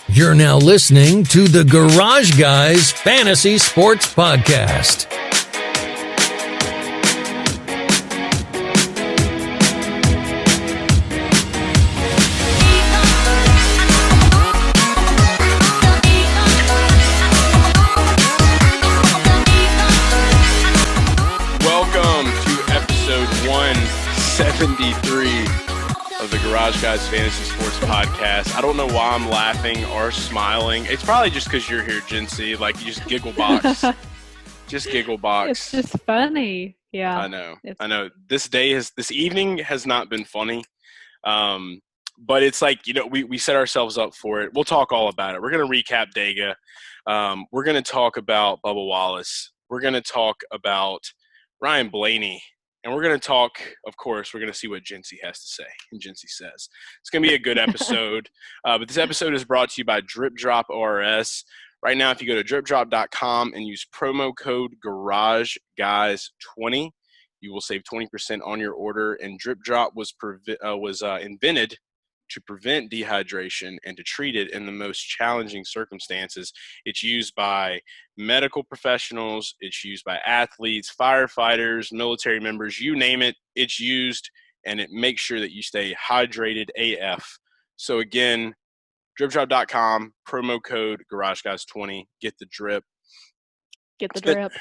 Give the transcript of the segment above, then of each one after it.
You're now listening to the Garage Guys Fantasy Sports Podcast. Welcome to episode 173 of the Garage Guys Fantasy Sports Podcast. I don't know why I'm laughing or smiling. It's probably just because you're here, Jinsey. Like, you just giggle box. Just giggle box. It's just funny. Yeah. I know. This evening has not been funny. But it's like, we set ourselves up for it. We'll talk all about it. We're going to recap Dega. We're going to talk about Bubba Wallace. We're going to talk about Ryan Blaney. And we're going to talk, of course, we're going to see what Jinsey has to say in Jinsey Says. It's going to be a good episode. But this episode is brought to you by Drip Drop ORS. Right now, if you go to dripdrop.com and use promo code GarageGuys20, you will save 20% on your order. And Drip Drop was invented to prevent dehydration and to treat it in the most challenging circumstances. It's used by medical professionals, it's used by athletes, firefighters, military members, you name it, it's used, and it makes sure that you stay hydrated AF. So again, dripdrop.com, promo code GarageGuys20, get the drip. Get the drip.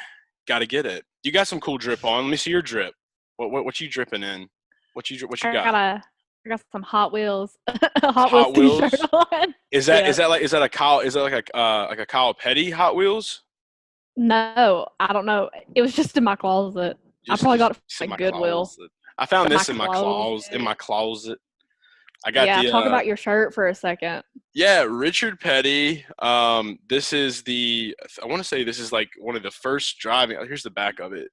Gotta get it. You got some cool drip on. Let me see your drip. What you dripping in? What you got? I got some Hot Wheels. Hot Wheels t-shirt on. Is that a Kyle Petty Hot Wheels? No, I don't know. It was just in my closet. I probably got it from Goodwill. I found this in my closet. I got talk about your shirt for a second. Yeah, Richard Petty. This is I want to say this is like one of the first driving. Here's the back of it.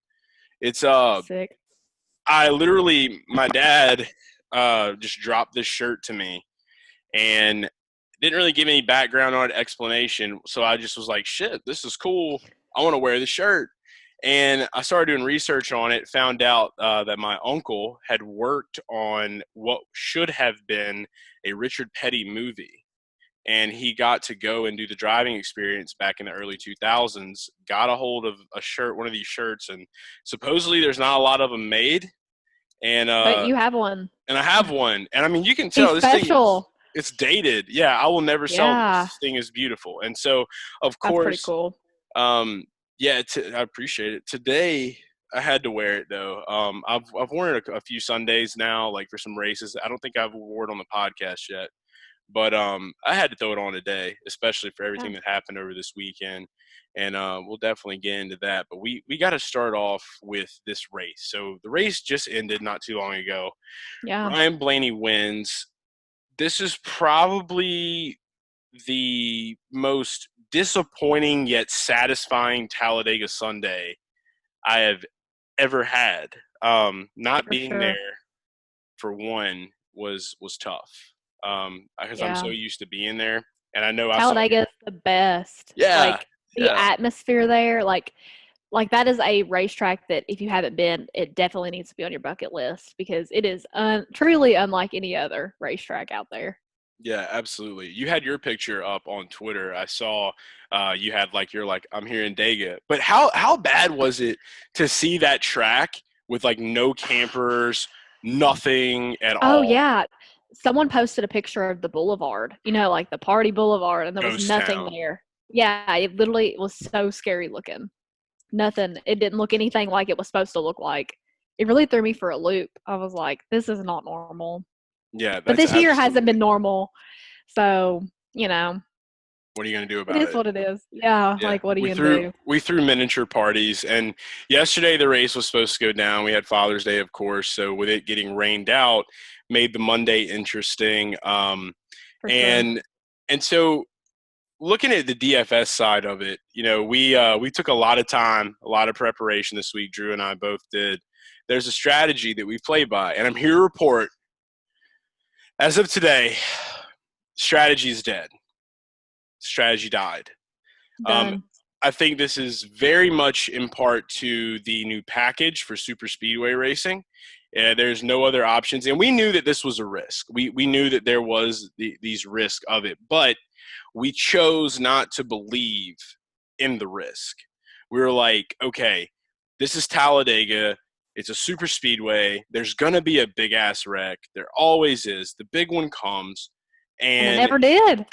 It's sick. My dad just dropped this shirt to me and didn't really give any background on it, explanation. So I just was like, shit, this is cool. I want to wear the shirt. And I started doing research on it, found out that my uncle had worked on what should have been a Richard Petty movie. And he got to go and do the driving experience back in the early 2000s, got a hold of one of these shirts, and supposedly there's not a lot of them made. And but you have one. And I have one. And I mean, you can tell this special. It's dated. Yeah, I will never sell this thing is beautiful. And so, of course, that's pretty cool. I appreciate it. Today, I had to wear it, though. I've worn it a few Sundays now, like for some races. I don't think I've worn it on the podcast yet. But I had to throw it on today, especially for everything that happened over this weekend. And we'll definitely get into that. But we got to start off with this race. So the race just ended not too long ago. Yeah. Ryan Blaney wins. This is probably the most disappointing yet satisfying Talladega Sunday I have ever had. Not being there for one was tough. Because I'm so used to being there, and I know Talladega's the best. Yeah, like the atmosphere there, like that is a racetrack that if you haven't been, it definitely needs to be on your bucket list because it is truly unlike any other racetrack out there. Yeah, absolutely. You had your picture up on Twitter. I saw you had you're like, I'm here in Dega. But how bad was it to see that track with no campers, nothing at all? Oh yeah. Someone posted a picture of the boulevard, like the party boulevard, and there was nothing there. Yeah, it literally was so scary looking. Nothing. It didn't look anything like it was supposed to look like. It really threw me for a loop. I was like, this is not normal. Yeah. But this year hasn't been normal. So, What are you going to do about it? It is what it is. Yeah, what are you going to do? We threw miniature parties, and yesterday the race was supposed to go down. We had Father's Day, of course, so with it getting rained out, made the Monday interesting. And so looking at the DFS side of it, we took a lot of time, a lot of preparation this week. Drew and I both did. There's a strategy that we play by, and I'm here to report, as of today, strategy is dead. Strategy died. I think this is very much in part to the new package for super speedway racing Yeah, there's no other options. And we knew that this was a risk. We knew that there was these risks of it, but we chose not to believe in the risk. We were like, okay, this is Talladega. It's a super speedway. There's going to be a big-ass wreck. There always is. The big one comes. And it never did.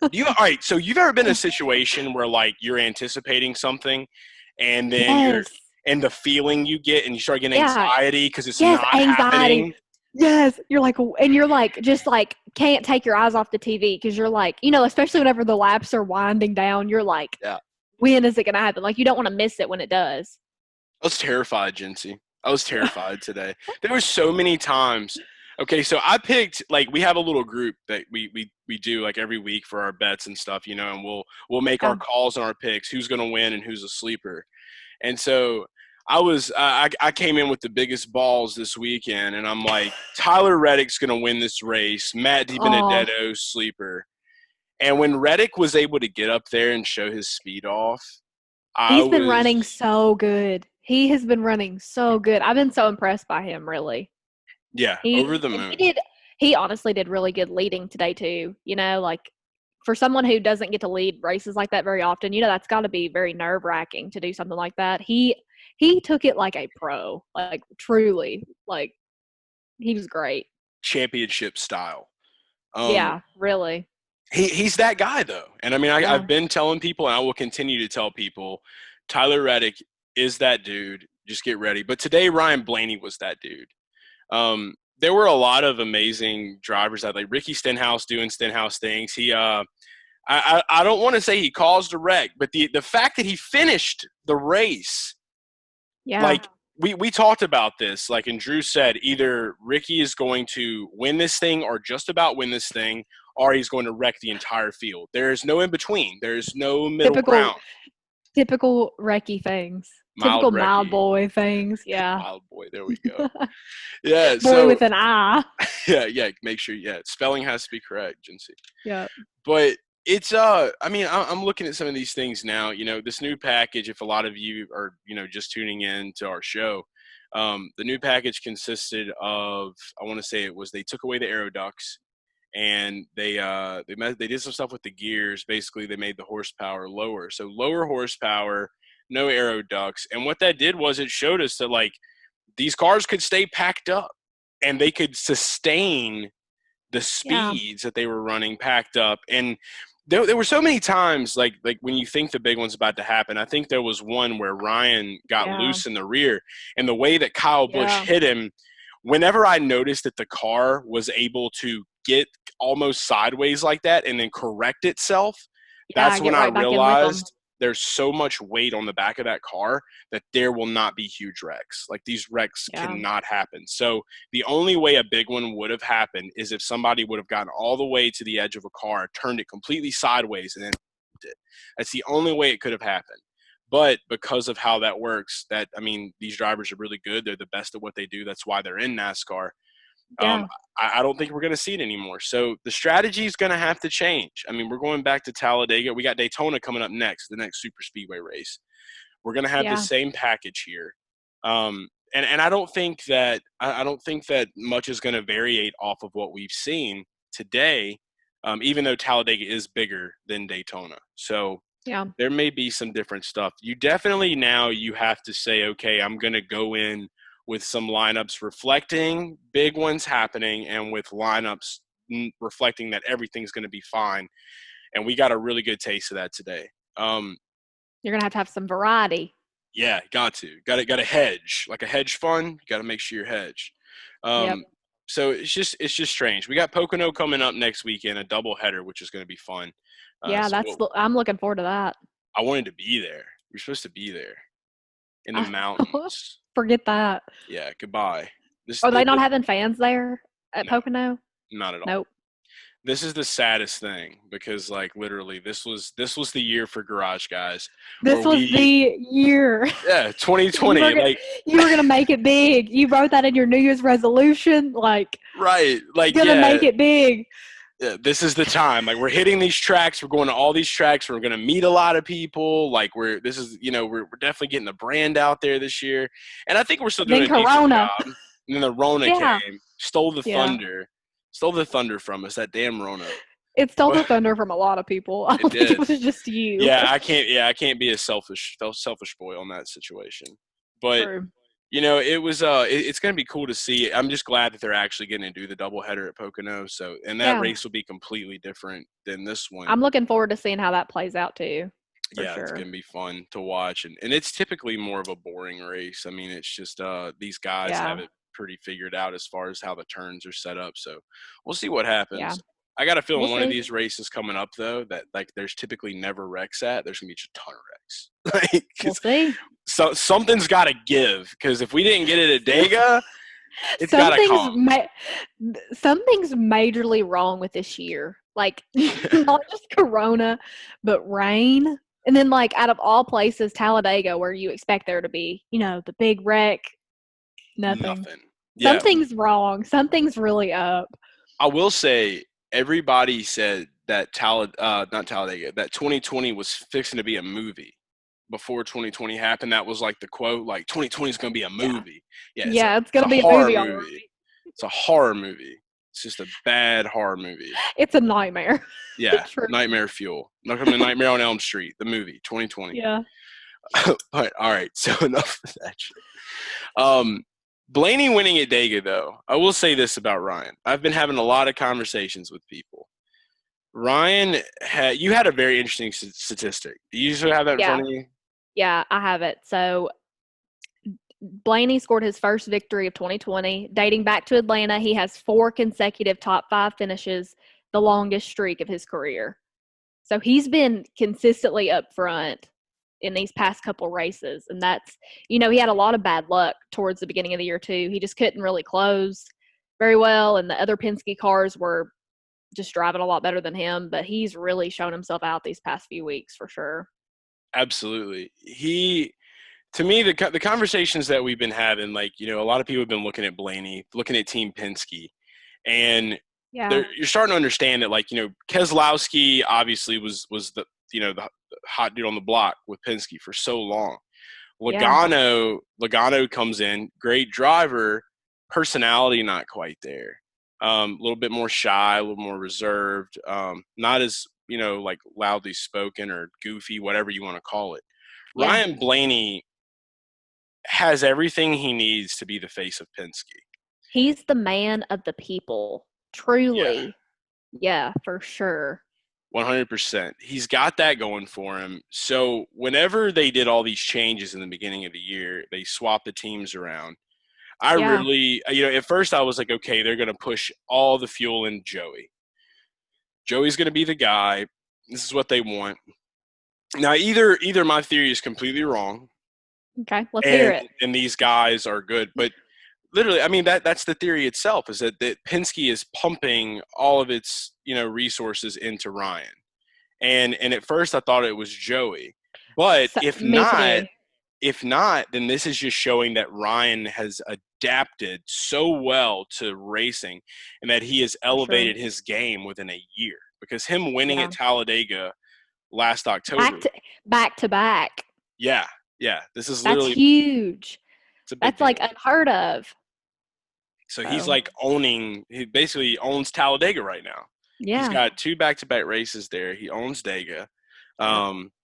all right, so you've ever been in a situation where, like, you're anticipating something and then and the feeling you get and you start getting anxiety because it's not happening? Yes, you're like, just like can't take your eyes off the TV because you're like, especially whenever the laps are winding down, you're like, when is it going to happen? Like, you don't want to miss it when it does. I was terrified, Jinsey. I was terrified today. There were so many times. Okay, so I picked, like, we have a little group that we do like every week for our bets and stuff, and we'll make our calls and our picks, who's going to win and who's a sleeper. And so I came in with the biggest balls this weekend, and I'm like, Tyler Reddick's going to win this race. Matt DiBenedetto, sleeper. And when Reddick was able to get up there and show his speed off, he's been running so good. He has been running so good. I've been so impressed by him, really. Yeah, over the moon. He honestly did really good leading today, too. Like, for someone who doesn't get to lead races like that very often, that's got to be very nerve-wracking to do something like that. He took it like a pro, like, truly. Like, he was great. Championship style. Yeah, really. He's that guy, though. And, I mean, I've been telling people, and I will continue to tell people, Tyler Reddick is that dude. Just get ready. But today, Ryan Blaney was that dude. There were a lot of amazing drivers out, like Ricky Stenhouse doing Stenhouse things. He, I don't want to say he caused a wreck, but the fact that he finished the race, like we talked about this, like, and Drew said, either Ricky is going to win this thing or just about win this thing, or he's going to wreck the entire field. There is no in between. There's no middle ground. Typical Recky things. Typical mild boy things. Yeah. Mild boy. There we go. Yeah. Boy with an I. Yeah. Make sure. Yeah. Spelling has to be correct, Jinsey. Yeah. But it's I mean, I'm looking at some of these things now. This new package. If a lot of you are just tuning in to our show, the new package consisted of, I want to say they took away the aero ducts. And they did some stuff with the gears. Basically, they made the horsepower lower. So lower horsepower, no aero ducts. And what that did was it showed us that, like, these cars could stay packed up and they could sustain the speeds that they were running packed up. And there were so many times, like when you think the big one's about to happen, I think there was one where Ryan got loose in the rear. And the way that Kyle Busch hit him, whenever I noticed that the car was able to get almost sideways like that and then correct itself, that's when I realized there's so much weight on the back of that car that there will not be huge wrecks. Like, these wrecks cannot happen. So the only way a big one would have happened is if somebody would have gotten all the way to the edge of a car, turned it completely sideways, and then it. That's the only way it could have happened. But because of how that works, these drivers are really good. They're the best at what they do. That's why they're in NASCAR. I don't think we're going to see it anymore. So the strategy is going to have to change. I mean, we're going back to Talladega. We got Daytona coming up next, the next Superspeedway race. We're going to have the same package here. And I don't think that much is going to variate off of what we've seen today, even though Talladega is bigger than Daytona. So there may be some different stuff. You definitely now you have to say, okay, I'm going to go in with some lineups reflecting big ones happening and with lineups reflecting that everything's going to be fine. And we got a really good taste of that today. You're going to have some variety. Yeah, got to hedge, like a hedge fund. Got to make sure you're hedged. So it's just strange. We got Pocono coming up next weekend, a double header, which is going to be fun. I'm looking forward to that. I wanted to be there. We're supposed to be there in the mountains. Forget that. Yeah, goodbye. Are they not having fans there at Pocono? Not at all. Nope. This is the saddest thing because, like, literally, this was the year for Garage Guys. This was the year. Yeah, 2020. You were gonna make it big. You wrote that in your New Year's resolution, like. Right, like gonna make it big. Yeah, this is the time. Like, we're hitting these tracks. We're going to all these tracks. We're going to meet a lot of people. Like, we're definitely getting the brand out there this year. And I think we're still doing a decent job. And then the Rona Yeah. came, stole the Yeah. thunder from us. That damn Rona. It stole the thunder from a lot of people. I don't think did. it was just you. Yeah, I can't be a selfish boy on that situation. But True. it was it's going to be cool to see. I'm just glad that they're actually going to do the doubleheader at Pocono. So, and that race will be completely different than this one. I'm looking forward to seeing how that plays out too. Yeah, it's going to be fun to watch, and it's typically more of a boring race. I mean, it's just these guys have it pretty figured out as far as how the turns are set up. So we'll see what happens. Yeah. I got a feeling one of these races coming up though that like there's typically never wrecks at. There's gonna be a ton of wrecks. We'll see. So something's got to give because if we didn't get it at Dega, it's got to come. Something's majorly wrong with this year. Like not just Corona, but rain. And then like out of all places, Talladega, where you expect there to be, the big wreck, nothing. Yeah. Something's wrong. Something's really up. I will say everybody said that not Talladega, that 2020 was fixing to be a movie. Before 2020 happened, that was like the quote, like 2020 is going to be a movie. Yeah, it's going to be a movie. It's a horror movie. It's just a bad horror movie. It's a nightmare. Yeah, nightmare fuel. Not coming to Nightmare on Elm Street, the movie, 2020. Yeah. But all right, so enough of that shit. Blaney winning at Dega, though, I will say this about Ryan. I've been having a lot of conversations with people. Ryan, you had a very interesting statistic. Do you usually have that in front of you? Yeah, I have it. So Blaney scored his first victory of 2020. Dating back to Atlanta, he has 4 consecutive top 5 finishes, the longest streak of his career. So he's been consistently up front in these past couple races. And that's, he had a lot of bad luck towards the beginning of the year too. He just couldn't really close very well. And the other Penske cars were just driving a lot better than him. But he's really shown himself out these past few weeks for sure. Absolutely. To me, the conversations that we've been having, like, a lot of people have been looking at Blaney, looking at Team Penske. And you're starting to understand that, like, Keselowski obviously was the hot dude on the block with Penske for so long. Logano comes in, great driver, personality not quite there. A little bit more shy, a little more reserved, not as like loudly spoken or goofy, whatever you want to call it. Yeah. Ryan Blaney has everything he needs to be the face of Penske. He's the man of the people, truly. Yeah, for sure. 100%. He's got that going for him. So whenever they did all these changes in the beginning of the year, they swapped the teams around. I really, at first I was like, okay, they're going to push all the fuel in Joey. Joey's going to be the guy. This is what they want. Now, either my theory is completely wrong. Okay, let's hear it. And these guys are good. But literally, I mean, that's the theory itself, is that Penske is pumping all of its, resources into Ryan. And at first I thought it was Joey. But if not, then this is just showing that Ryan has adapted so well to racing and that he has elevated his game within a year. Because him winning at Talladega last October. Back to back. Yeah. Yeah. This is literally. That's huge. That's like unheard of. So he's like he basically owns Talladega right now. Yeah. He's got 2 back-to-back races there. He owns Dega.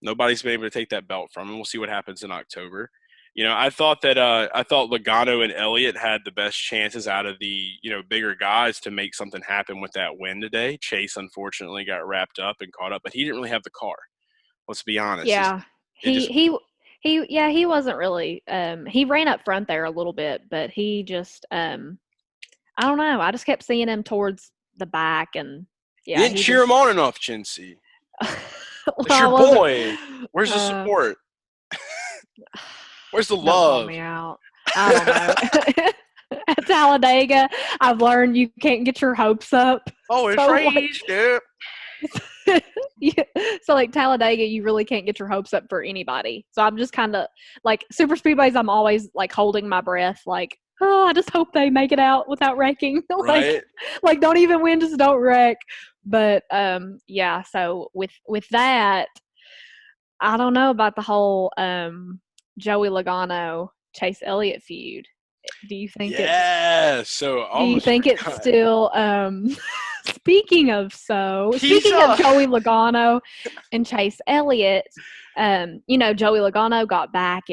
Nobody's been able to take that belt from him. We'll see what happens in October. I thought Logano and Elliott had the best chances out of the, bigger guys to make something happen with that win today. Chase, unfortunately, got wrapped up and caught up, but he didn't really have the car. Let's be honest. Yeah. He wasn't really he ran up front there a little bit, but he just I don't know. I just kept seeing him towards the back, and you didn't cheer him on enough, Jinsey. It's your boy. Where's the support? Where's the love? Don't call me out. I don't know. At Talladega, I've learned you can't get your hopes up. Oh, it's rage, dude. So like Talladega, you really can't get your hopes up for anybody. So I'm just kind of like super speedways. I'm always like holding my breath, like, oh, I just hope they make it out without wrecking. like don't even win, just don't wreck. But so with that, I don't know about the whole Joey Logano Chase Elliott feud. Do you think do you think it's still speaking of Joey Logano and Chase Elliott, Joey Logano got back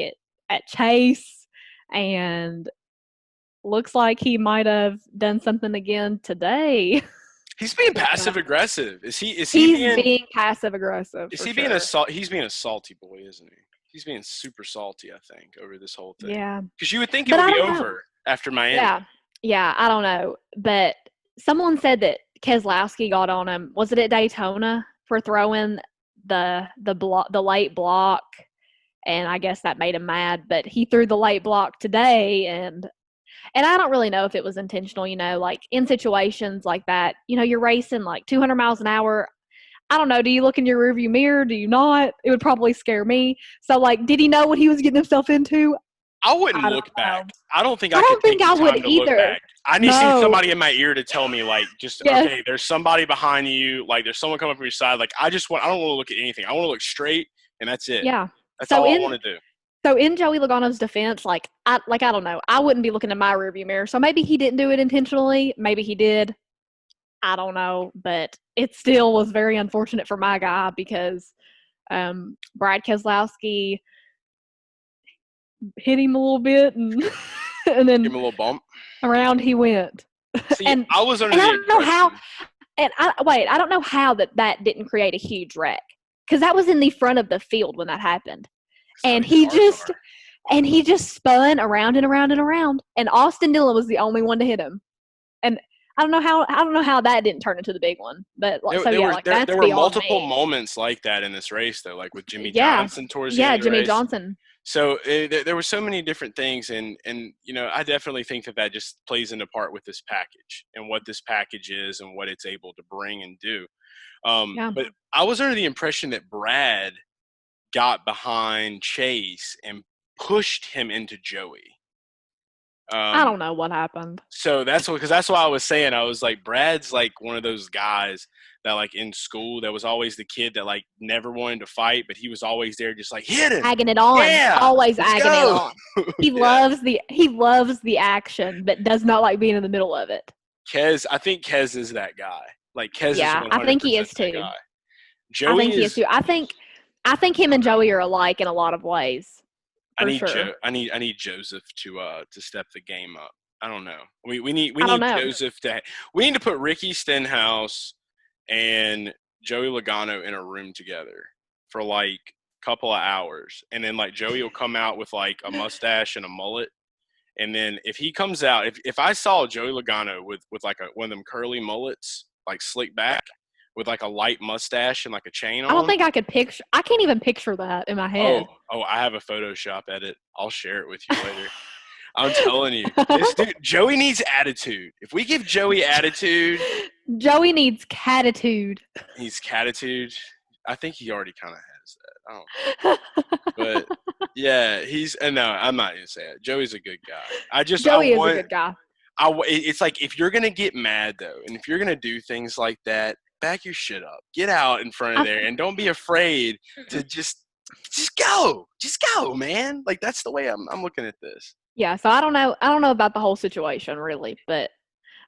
at Chase and looks like he might have done something again today. He's being passive aggressive. He's being passive aggressive. Is he sure. he's being a salty boy, isn't he? He's being super salty, I think, over this whole thing. Yeah. Because you would think it would be over after Miami. Yeah, I don't know. But someone said that Keselowski got on him. Was it at Daytona for throwing the late block? And I guess that made him mad. But he threw the late block today, and I don't really know if it was intentional, like in situations like that, you're racing like 200 miles an hour. I don't know. Do you look in your rearview mirror? Do you not? It would probably scare me. So, like, did he know what he was getting himself into? I wouldn't look back. I don't think I would either. I need to see somebody in my ear to tell me, like, okay, there's somebody behind you. Like, there's someone coming from your side. Like, I don't want to look at anything. I want to look straight, and that's it. Yeah. That's all I want to do. So in Joey Logano's defense, I don't know. I wouldn't be looking in my rearview mirror. So maybe he didn't do it intentionally. Maybe he did. I don't know. But it still was very unfortunate for my guy because Brad Keselowski hit him a little bit and then give him a little bump. Around he went. See, I was under the impression. I don't know how that didn't create a huge wreck because that was in the front of the field when that happened. And he just spun around and around and around. And Austin Dillon was the only one to hit him. And I don't know how that didn't turn into the big one. But there were multiple moments like that in this race, though, like with Jimmy Johnson towards the end of the Jimmy race. Johnson. So there were so many different things, and I definitely think that just plays into part with this package and what this package is and what it's able to bring and do. But I was under the impression that Brad got behind Chase and pushed him into Joey. I don't know what happened. So that's why I was saying, I was like, Brad's like one of those guys that like in school that was always the kid that like never wanted to fight, but he was always there just like hit him. Agging it on. Yeah, always agging it on. He loves the action, but does not like being in the middle of it. I think Kez is that guy. Like Kez is 100% I think he is too. Guy. I think he is too. I think him and Joey are alike in a lot of ways. I need Joseph to step the game up. I don't know. We need Joseph we need to put Ricky Stenhouse and Joey Logano in a room together for like a couple of hours, and then like Joey will come out with like a mustache and a mullet, and then if he comes out, if I saw Joey Logano with like one of them curly mullets, like slick back, with like a light mustache and like a chain on. I don't think I could picture. I can't even picture that in my head. Oh, I have a Photoshop edit. I'll share it with you later. I'm telling you, this dude, Joey needs attitude. If we give Joey attitude, Joey needs catitude. He's catitude. I think he already kind of has that. I don't know. But yeah, no, I'm not gonna say it. Joey's a good guy. Joey is a good guy. It's like if you're gonna get mad though, and if you're gonna do things like that, back your shit up. Get out in front of there, and don't be afraid to just go. Just go, man. Like that's the way I'm looking at this. Yeah. So I don't know about the whole situation really, but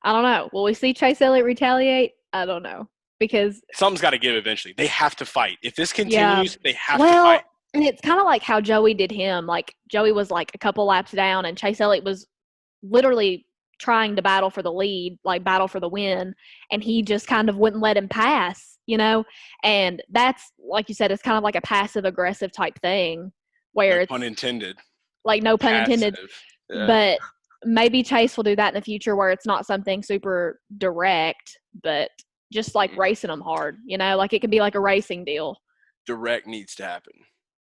I don't know. Will we see Chase Elliott retaliate? I don't know because something's got to give eventually. They have to fight. If this continues, they have to fight. And it's kind of like how Joey did him. Like Joey was like a couple laps down, and Chase Elliott was literally trying to battle for the lead, like battle for the win, and he just kind of wouldn't let him pass, and that's, like you said, it's kind of like a passive aggressive type thing where it's pun intended. Like no pun intended, but maybe Chase will do that in the future where it's not something super direct, but just like racing them hard, like it could be like a racing deal. Direct needs to happen.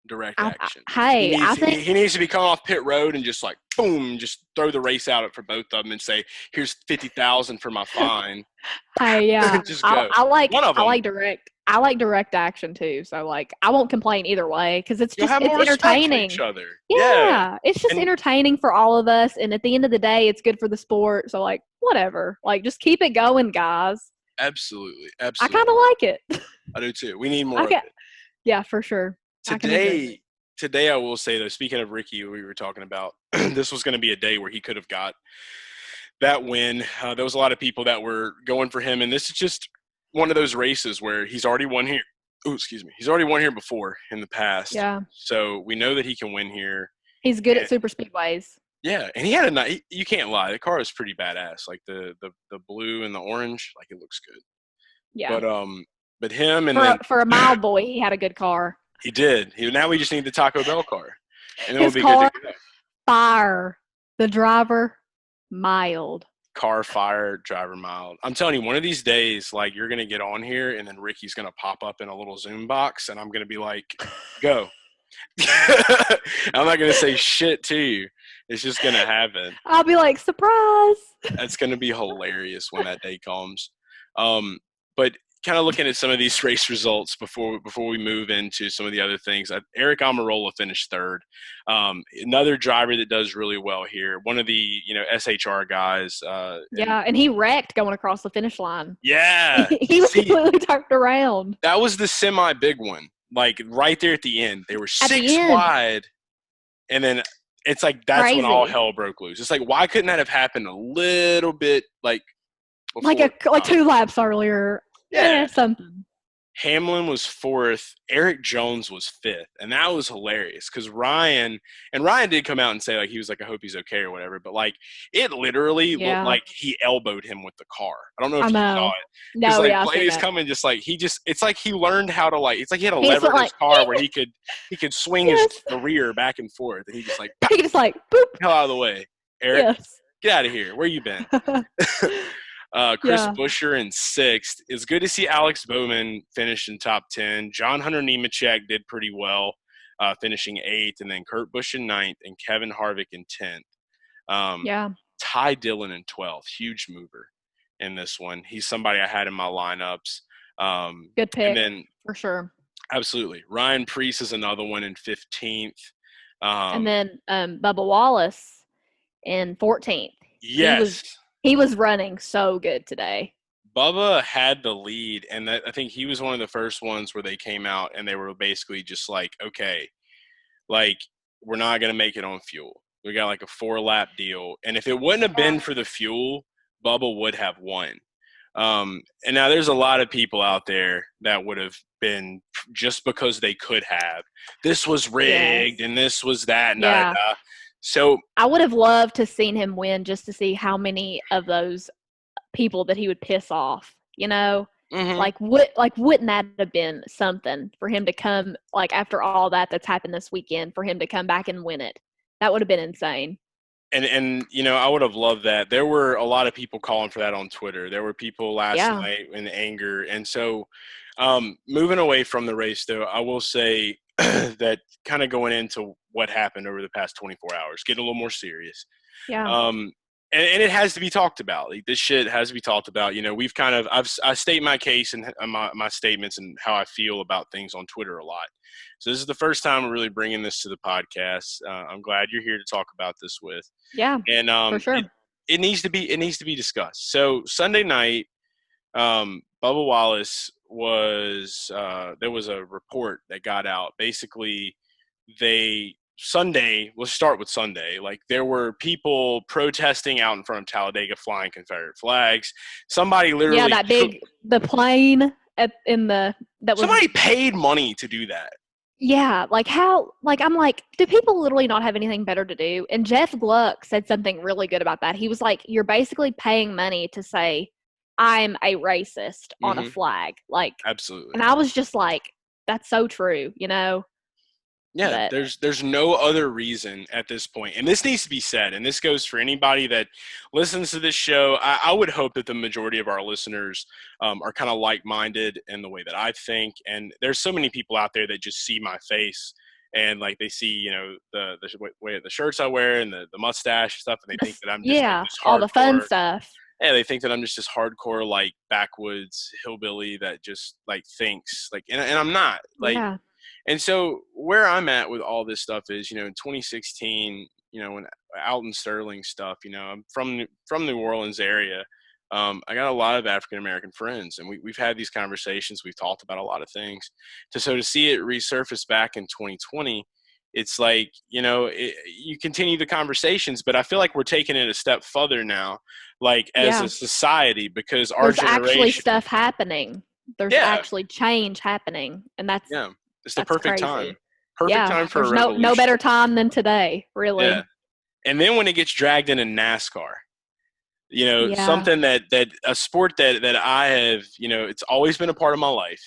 Direct action. I think he needs to be coming off pit road and just like boom, just throw the race out for both of them and say, "Here's $50,000 for my fine." Hey, yeah, just go. I like direct action too. So like, I won't complain either way because it's entertaining. For each other. Yeah, it's just entertaining for all of us, and at the end of the day, it's good for the sport. So like, whatever. Like, just keep it going, guys. Absolutely. I kind of like it. I do too. We need more of it. Yeah, for sure. Today today I will say, though, speaking of Ricky, we were talking about, this was going to be a day where he could have got that win. There was a lot of people that were going for him, and this is just one of those races where he's already won here. Oh, excuse me. He's already won here before in the past. Yeah. So we know that he can win here. He's good at super speedways. Yeah, and he had a nice. You can't lie. The car is pretty badass. Like the blue and the orange, like it looks good. Yeah. But him and for a mile boy, he had a good car. He did. Now we just need the Taco Bell car, and then His we'll be car, good to go. Fire. The driver, mild. Car fire, driver mild. I'm telling you, one of these days, like, you're gonna get on here, and then Ricky's gonna pop up in a little Zoom box, and I'm gonna be like, "Go." I'm not gonna say shit to you. It's just gonna happen. I'll be like, surprise. That's gonna be hilarious when that day comes. But kind of looking at some of these race results before we move into some of the other things. Eric Almirola finished third. Another driver that does really well here. One of the SHR guys. And he wrecked going across the finish line. Yeah, he was completely turned around. That was the semi-big one. Like right there at the end, they were six wide, and then it's like that's crazy. When all hell broke loose. It's like, why couldn't that have happened a little bit like before? like 2 laps earlier? Yeah, something. Hamlin was fourth. Eric Jones was fifth, and that was hilarious because Ryan did come out and say, like, he was like, I hope he's okay or whatever, but like it literally looked like he elbowed him with the car. I don't know if you saw it. No, like Blaney's coming, just like it's like he learned how to it's like he had a lever in his car where he could swing his rear back and forth, and he just like he just like boop, hell out of the way. Eric, get out of here. Where you been? Chris Buescher in sixth. It's good to see Alex Bowman finish in top 10. John Hunter Nemechek did pretty well, finishing eighth, and then Kurt Busch in ninth and Kevin Harvick in 10th. Ty Dillon in 12th. Huge mover in this one. He's somebody I had in my lineups. Good pick, and then, for sure. Absolutely. Ryan Preece is another one in 15th. And then Bubba Wallace in 14th. Yes. He was running so good today. Bubba had the lead, and I think he was one of the first ones where they came out and they were basically just like, okay, like, we're not going to make it on fuel. We got like a 4-lap deal. And if it wouldn't have been for the fuel, Bubba would have won. And now there's a lot of people out there that would have been just because they could have. This was rigged and this was that. And So I would have loved to seen him win just to see how many of those people that he would piss off, Like wouldn't that have been something for him to come, like, after all that's happened this weekend, for him to come back and win it? That would have been insane. And I would have loved that. There were a lot of people calling for that on Twitter. There were people last night in anger. And so moving away from the race, though, I will say that kind of going into what happened over the past 24 hours, get a little more serious. Yeah. And it has to be talked about. Like, this shit has to be talked about. We've I state my case and my statements and how I feel about things on Twitter a lot. So this is the first time we're really bringing this to the podcast. I'm glad you're here to talk about this with. Yeah. And for sure. It needs to be discussed. So Sunday night, Bubba Wallace was there was a report that got out. Basically, let's start with Sunday. Like, there were people protesting out in front of Talladega flying Confederate flags. Somebody literally the plane somebody paid money to do that. Yeah, like how, like, I'm like, do people literally not have anything better to do? And Jeff Gluck said something really good about that. He was like, you're basically paying money to say, I'm a racist on a flag. Like, absolutely. And I was just like, that's so true, Yeah, there's no other reason at this point. And this needs to be said, and this goes for anybody that listens to this show. I would hope that the majority of our listeners are kind of like-minded in the way that I think. And there's so many people out there that just see my face and, like, they see, the way the shirts I wear and the mustache stuff, and they think that I'm just this all the fun stuff. Yeah, they think that I'm just this hardcore, like, backwoods hillbilly that just, like, thinks, like, and I'm not. Like, and so where I'm at with all this stuff is, in 2016, when Alton Sterling stuff, I'm from New Orleans area. I got a lot of African-American friends, and we've had these conversations. We've talked about a lot of things. So to see it resurface back in 2020, it's like, you continue the conversations, but I feel like we're taking it a step further now, like as a society, because our There's generation, actually stuff happening. There's yeah, actually change happening, and that's it's the perfect crazy. time. Perfect time for there's a revolution. no better time than today, really. Yeah. And then when it gets dragged into NASCAR, something that a sport that I have, it's always been a part of my life.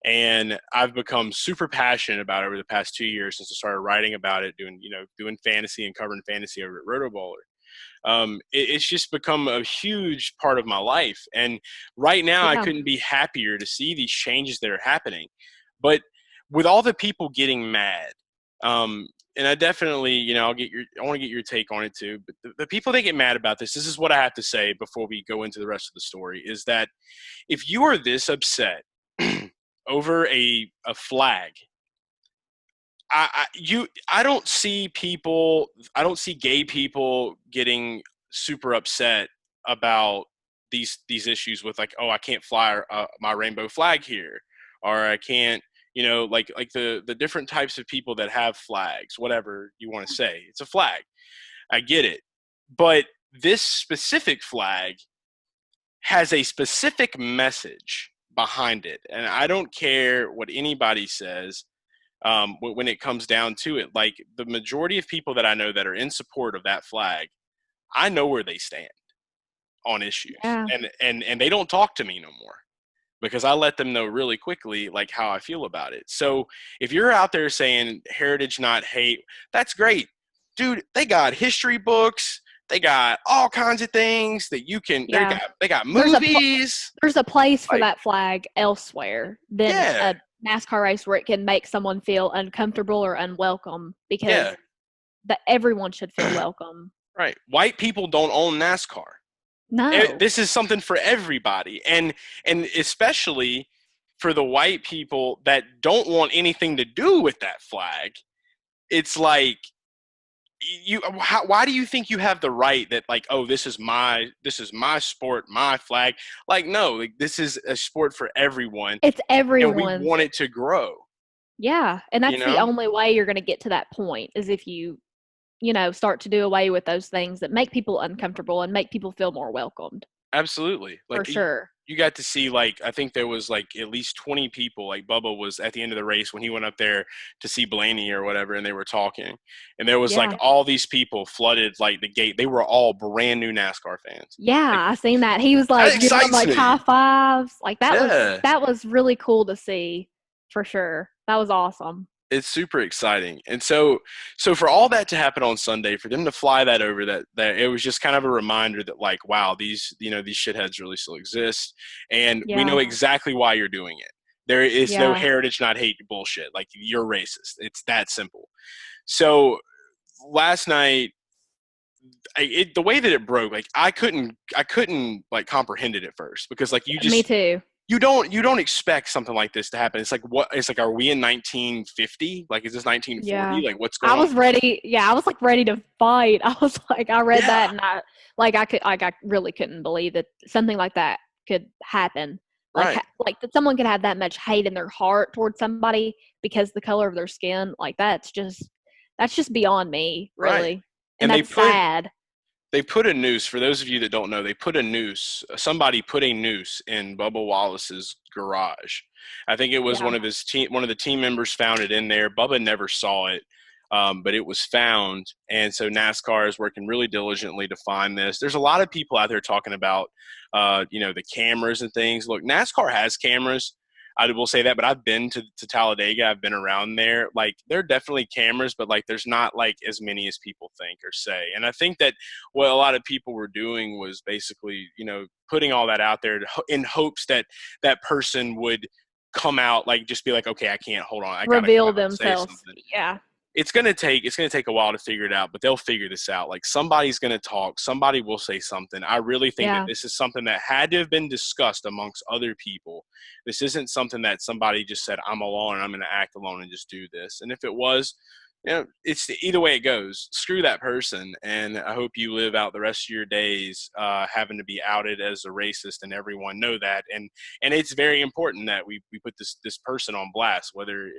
And I've become super passionate about it over the past 2 years since I started writing about it, doing fantasy and covering fantasy over at Rotoballer. It's just become a huge part of my life. And right now I couldn't be happier to see these changes that are happening. But with all the people getting mad, and I definitely, I want to get your take on it too. But the people that get mad about this is what I have to say before we go into the rest of the story, is that if you are this upset over a flag, I don't see gay people getting super upset about these issues with like, oh, I can't fly my rainbow flag here, or I can't, like the different types of people that have flags, whatever you want to say. It's a flag. I get it. But this specific flag has a specific message behind it. And I don't care what anybody says when it comes down to it. Like, the majority of people that I know that are in support of that flag, I know where they stand on issues. And they don't talk to me no more, because I let them know really quickly, like, how I feel about it. So if you're out there saying heritage, not hate, that's great. Dude, they got history books. They got all kinds of things that you can, they got movies. There's a place for that flag elsewhere than a NASCAR race where it can make someone feel uncomfortable or unwelcome, because everyone should feel welcome. Right. White people don't own NASCAR. No. This is something for everybody. And especially for the white people that don't want anything to do with that flag. It's like, why do you think you have the right that, like, oh, this is my sport, my flag? Like, no, like, this is a sport for everyone. It's everyone. And we want it to grow. Yeah. And that's the only way you're going to get to that point, is if you start to do away with those things that make people uncomfortable and make people feel more welcomed. Absolutely. Like, for sure. You got to see, like, I think there was like at least 20 people. Like, Bubba was at the end of the race when he went up there to see Blaney or whatever, and they were talking. And there was like all these people flooded like the gate. They were all brand new NASCAR fans. Yeah, like, I seen that. He was like giving them like high fives. Like, that was really cool to see, for sure. That was awesome. It's super exciting. And so for all that to happen on Sunday, for them to fly that over, that it was just kind of a reminder that, like, wow, these shitheads really still exist. And we know exactly why you're doing it. There is no heritage, not hate bullshit. Like, you're racist. It's that simple. So last night, the way that it broke, like, I couldn't like comprehend it at first, because like me too. You don't expect something like this to happen. It's like, what? It's like, are we in 1950? Like, is this 1940? Yeah. Like, what's going on? I was ready. Yeah, I was like ready to fight. I was like, I read that, and I really couldn't believe that something like that could happen. Like, like that someone could have that much hate in their heart towards somebody because the color of their skin. Like, that's just beyond me, really. Right. And that's sad. They put a noose, for those of you that don't know, somebody put a noose in Bubba Wallace's garage. I think it was one of the team members found it in there. Bubba never saw it, but it was found. And so NASCAR is working really diligently to find this. There's a lot of people out there talking about, the cameras and things. Look, NASCAR has cameras. I will say that, but I've been to Talladega. I've been around there. Like, there are definitely cameras, but like, there's not like as many as people think or say. And I think that what a lot of people were doing was basically, putting all that out there in hopes that that person would come out, like, just be like, okay, I can't, hold on, I gotta reveal themselves. Yeah. It's gonna take a while to figure it out, but they'll figure this out. Like, somebody's gonna talk, somebody will say something. I really think that this is something that had to have been discussed amongst other people. This isn't something that somebody just said, I'm alone and I'm gonna act alone and just do this. And if it was, it's either way it goes. Screw that person, and I hope you live out the rest of your days having to be outed as a racist, and everyone know that. And it's very important that we put this person on blast,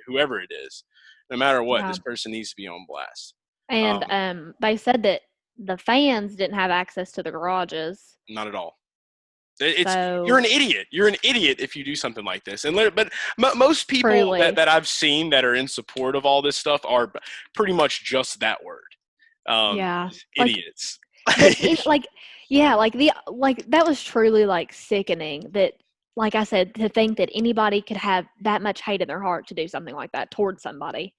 whoever it is. No matter what, Yeah. this person needs to be on blast. And they said that the fans didn't have access to the garages. Not at all. So You're an idiot. You're an idiot if you do something like this. But most people truly. that I've seen that are in support of all this stuff are pretty much just that word. Yeah. Idiots. But that was truly like sickening that, like I said, to think that anybody could have that much hate in their heart to do something like that towards somebody.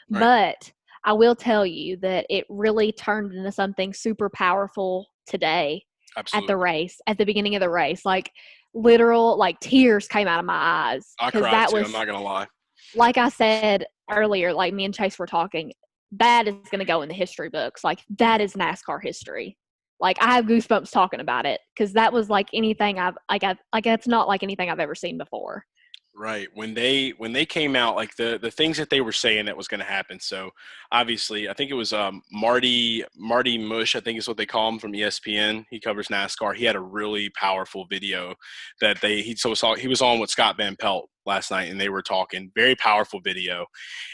Right. But I will tell you that it really turned into something super powerful today. Absolutely. At the race, at the beginning of the race, like literal, like tears came out of my eyes. I cried too, I'm not going to lie. Like I said earlier, like me and Chase were talking, that is going to go in the history books. Like that is NASCAR history. Like I have goosebumps talking about it because that was like anything it's not like anything I've ever seen before. Right. When they came out, like the things that they were saying that was going to happen. So obviously, I think it was Marty Mush, I think is what they call him, from ESPN. He covers NASCAR. He had a really powerful video that he was on with Scott Van Pelt last night, and they were talking. Very powerful video.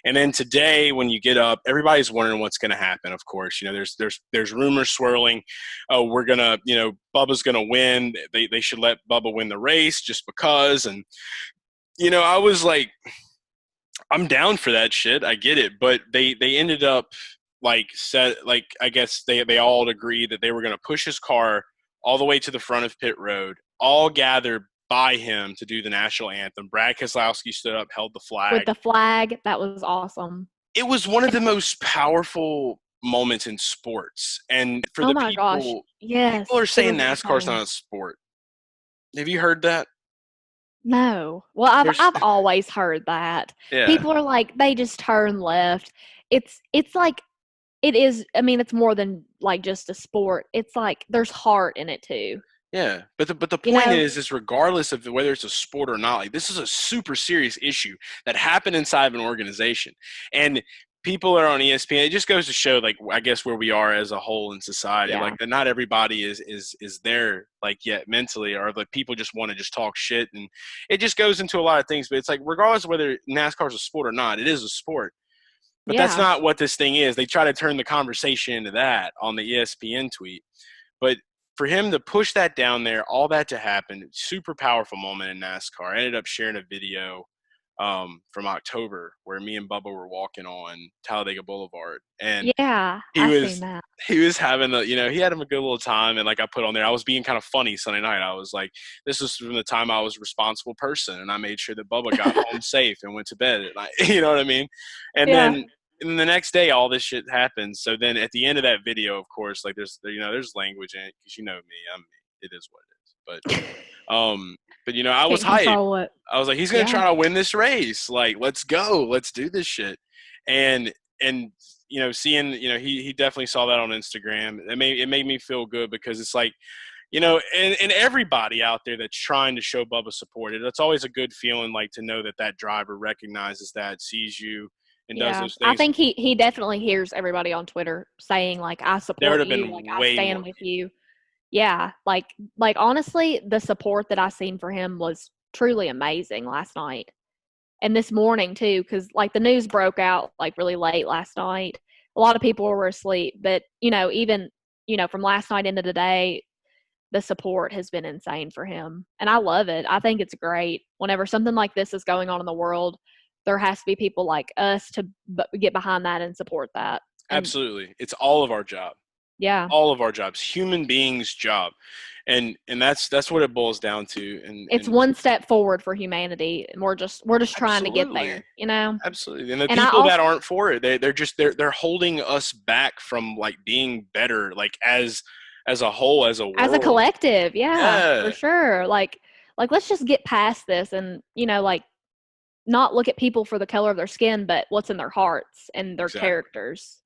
And then today, when you get up, everybody's wondering what's going to happen. Of course, there's rumors swirling. Oh, we're gonna, Bubba's gonna win. They should let Bubba win the race just because. And I was like, I'm down for that shit. I get it. But they ended up I guess they all agreed that they were going to push his car all the way to the front of pit road, all gathered by him to do the national anthem. Brad Keselowski stood up, held the flag. With the flag, that was awesome. It was one of the most powerful moments in sports. And for the people, gosh. Yes, people are saying NASCAR's not a sport. Have you heard that? No. Well, I've always heard that. Yeah. People are like, they just turn left. It's like, it is, I mean, it's more than like just a sport. It's like there's heart in it too. Yeah. But the point is regardless of whether it's a sport or not, like this is a super serious issue that happened inside of an organization. And people are on ESPN. It just goes to show, like, I guess where we are as a whole in society, like that not everybody is there like yet mentally, or like people just want to just talk shit, and it just goes into a lot of things. But it's like, regardless of whether NASCAR is a sport or not, it is a sport. But that's not what this thing is. They try to turn the conversation into that on the ESPN tweet. But for him to push that down there, all that to happen, super powerful moment in NASCAR. I ended up sharing a video from October where me and Bubba were walking on Talladega Boulevard, and he was having he had him a good little time. And like I put on there, I was being kind of funny Sunday night. I was like, this was from the time I was a responsible person, and I made sure that Bubba got home safe and went to bed at night. You know what I mean? And then the next day, all this shit happens. So then at the end of that video, of course, like there's language in it, because me, it is what it is. But I was hyped. I was like, he's gonna try to win this race. Like, let's go, let's do this shit. And seeing, he definitely saw that on Instagram. It made me feel good, because it's like, and everybody out there that's trying to show Bubba support, it's always a good feeling, like, to know that driver recognizes that, sees you, and does those things. I think he definitely hears everybody on Twitter saying, like, I support you, like, I stand with you. Yeah, like honestly, the support that I seen for him was truly amazing last night, and this morning too, because like the news broke out like really late last night. A lot of people were asleep, but even from last night into today, the support has been insane for him, and I love it. I think it's great. Whenever something like this is going on in the world, there has to be people like us to get behind that and support that. Absolutely, it's all of our job. Yeah, all of our jobs, human beings' job, and that's what it boils down to. And it's one step forward for humanity, and we're just trying to get there. Absolutely. And the people that aren't for it, they're holding us back from like being better, like as a whole, as a world, as a collective. Yeah, for sure. Like let's just get past this, and like not look at people for the color of their skin, but what's in their hearts and their characters.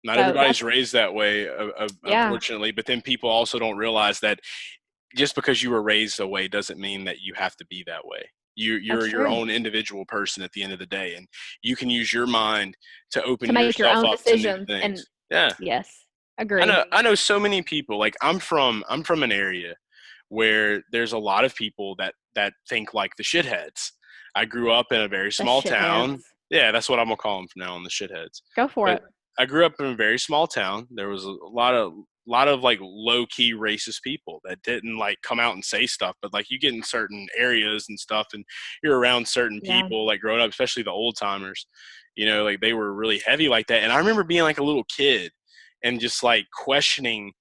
Not everybody's raised that way, unfortunately. But then people also don't realize that just because you were raised that way doesn't mean that you have to be that way. You're your own individual person at the end of the day, and you can use your mind to open make your own decisions. To new things. Yes, agree. I know so many people. Like I'm from an area where there's a lot of people that think like the shitheads. I grew up in a very small town. Yeah, that's what I'm gonna call them from now on, the shitheads. Go for it. I grew up in a very small town. There was a lot of like low key racist people that didn't like come out and say stuff, but like you get in certain areas and stuff, and you're around certain people like growing up, especially the old timers. You know, like they were really heavy like that. And I remember being like a little kid and just like questioning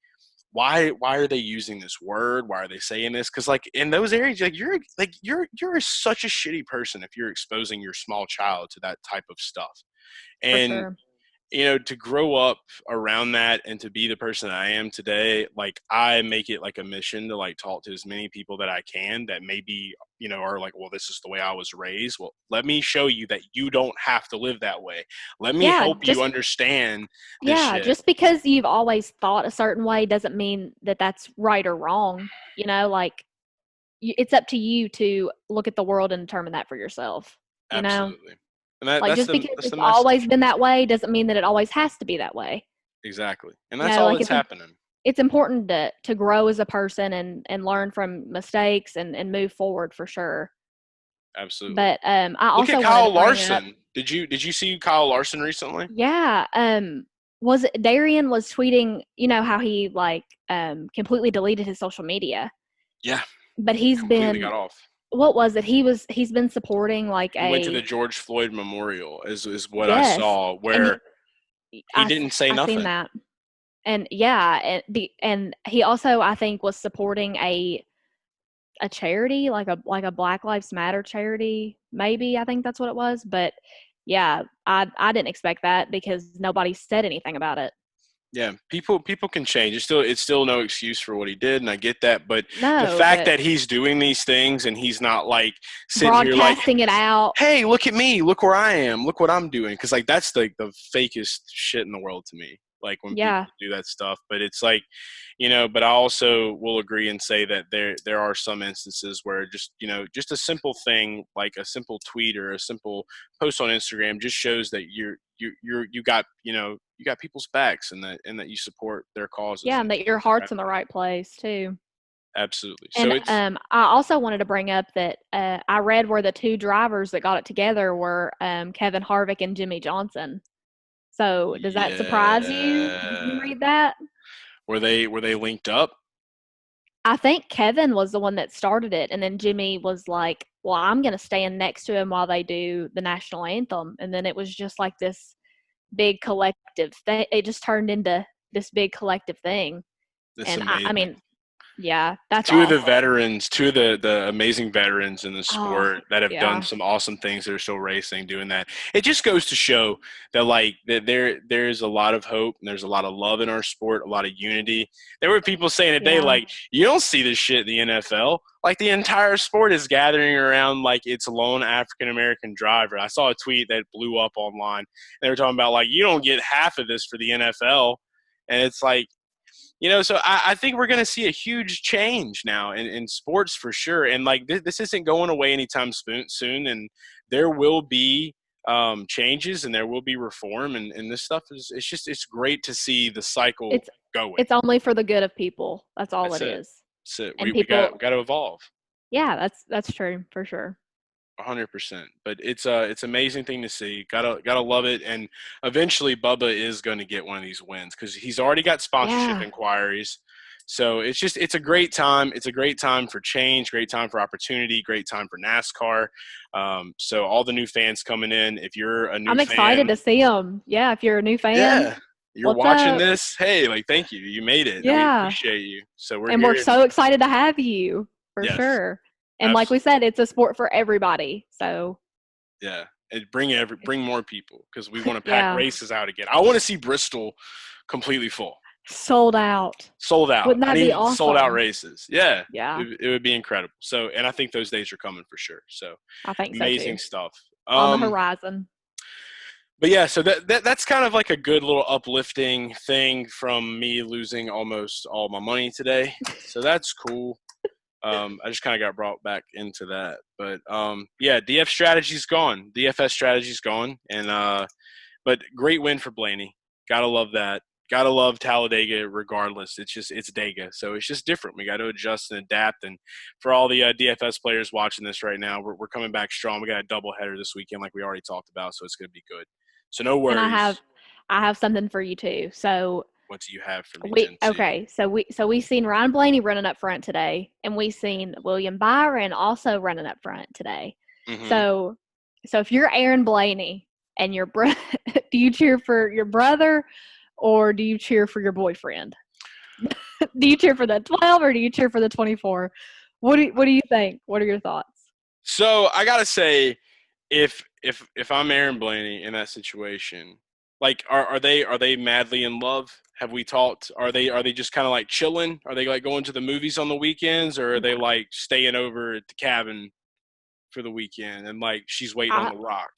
why are they using this word? Why are they saying this? Because like in those areas, like you're such a shitty person if you're exposing your small child to that type of stuff. And For sure. you know, to grow up around that and to be the person I am today, like I make it like a mission to like talk to as many people that I can that maybe, you know, are like, well, this is the way I was raised. Well, let me show you that you don't have to live that way. Let me help you understand this shit. Just because you've always thought a certain way doesn't mean that that's right or wrong. You know, like it's up to you to look at the world and determine that for yourself. You know? And like just because it's always been that way doesn't mean that it always has to be that way. Exactly. And that's all that's happening. It's important to grow as a person and learn from mistakes and move forward for sure. Absolutely. But I also look at Kyle Larson. Did you see Kyle Larson recently? Yeah. Was it Darian was tweeting, you know, how he like completely deleted his social media. Yeah. But he's completely got off. What was it? He's been supporting like he went to the George Floyd Memorial is what I saw, where he didn't say nothing. I've seen that. And and he also I think was supporting a charity, like a Black Lives Matter charity, maybe. I think that's what it was. But yeah, I didn't expect that because nobody said anything about it. Yeah, people can change. It's still no excuse for what he did, and I get that. But the fact that he's doing these things and he's not like sitting here like broadcasting it out. Hey, look at me! Look where I am! Look what I'm doing! Because like that's the fakest shit in the world to me. Like when people do that stuff. But it's like, you know. But I also will agree and say that there are some instances where just a simple thing like a simple tweet or a simple post on Instagram just shows that you got people's backs and that you support their causes. Yeah, and that your heart's in the right place too. Absolutely. And so I also wanted to bring up that I read where the two drivers that got it together were Kevin Harvick and Jimmy Johnson. So does that surprise you? Did you read that? Were they linked up? I think Kevin was the one that started it, and then Jimmy was like, well, I'm going to stand next to him while they do the national anthem. And then it was just like this big collective thing. It just turned into this big collective thing. And I mean, yeah, that's two of the amazing veterans in the sport that have done some awesome things that are still racing, doing that. It just goes to show that like that there's a lot of hope and there's a lot of love in our sport, a lot of unity. There were people saying today like, you don't see this shit in the NFL. Like the entire sport is gathering around like its lone African American driver. I saw a tweet that blew up online. They were talking about like, you don't get half of this for the NFL, and it's like. You know, so I think we're going to see a huge change now in sports for sure. And, like, this isn't going away anytime soon. And there will be changes and there will be reform. And this stuff it's great to see the cycle going. It's only for the good of people. That's all it is. That's it. We got to evolve. Yeah, that's true for sure. 100%. But it's an amazing thing to see. Gotta love it. And eventually Bubba is going to get one of these wins because he's already got sponsorship inquiries. So it's a great time. It's a great time for change, great time for opportunity, great time for NASCAR. So all the new fans coming in, if you're a new fan. I'm excited to see them. Yeah, if you're a new fan. Yeah. You're watching this. Hey, like, thank you. You made it. Yeah. We appreciate you. So we're so excited to have you for sure. And Absolutely. Like we said, it's a sport for everybody. So yeah, and bring more people because we want to pack races out again. I want to see Bristol completely full, sold out. Wouldn't that be awesome? Sold out races. Yeah, yeah, it would be incredible. So, and I think those days are coming for sure. So I think amazing so stuff on the horizon. But yeah, so that's kind of like a good little uplifting thing from me losing almost all my money today. So that's cool. I just kind of got brought back into that, but DFS strategy's gone, and but great win for Blaney. Gotta love that. gotta love Talladega regardless. It's Dega, so it's just different. We got to adjust and adapt. And for all the DFS players watching this right now, we're coming back strong. We got a doubleheader this weekend, like we already talked about, so it's gonna be good. So no worries. And I have something for you too. So what do you have for me? Okay, so we seen Ryan Blaney running up front today, and we seen William Byron also running up front today. Mm-hmm. So if you're Aaron Blaney and your do you cheer for your brother or do you cheer for your boyfriend? Do you cheer for the 12 or do you cheer for the 24? What do you think? What are your thoughts? So I gotta say, if I'm Aaron Blaney in that situation, like are they madly in love? Have we talked? Are they just kind of like chilling? Are they like going to the movies on the weekends, or are they like staying over at the cabin for the weekend and like she's waiting on the rock?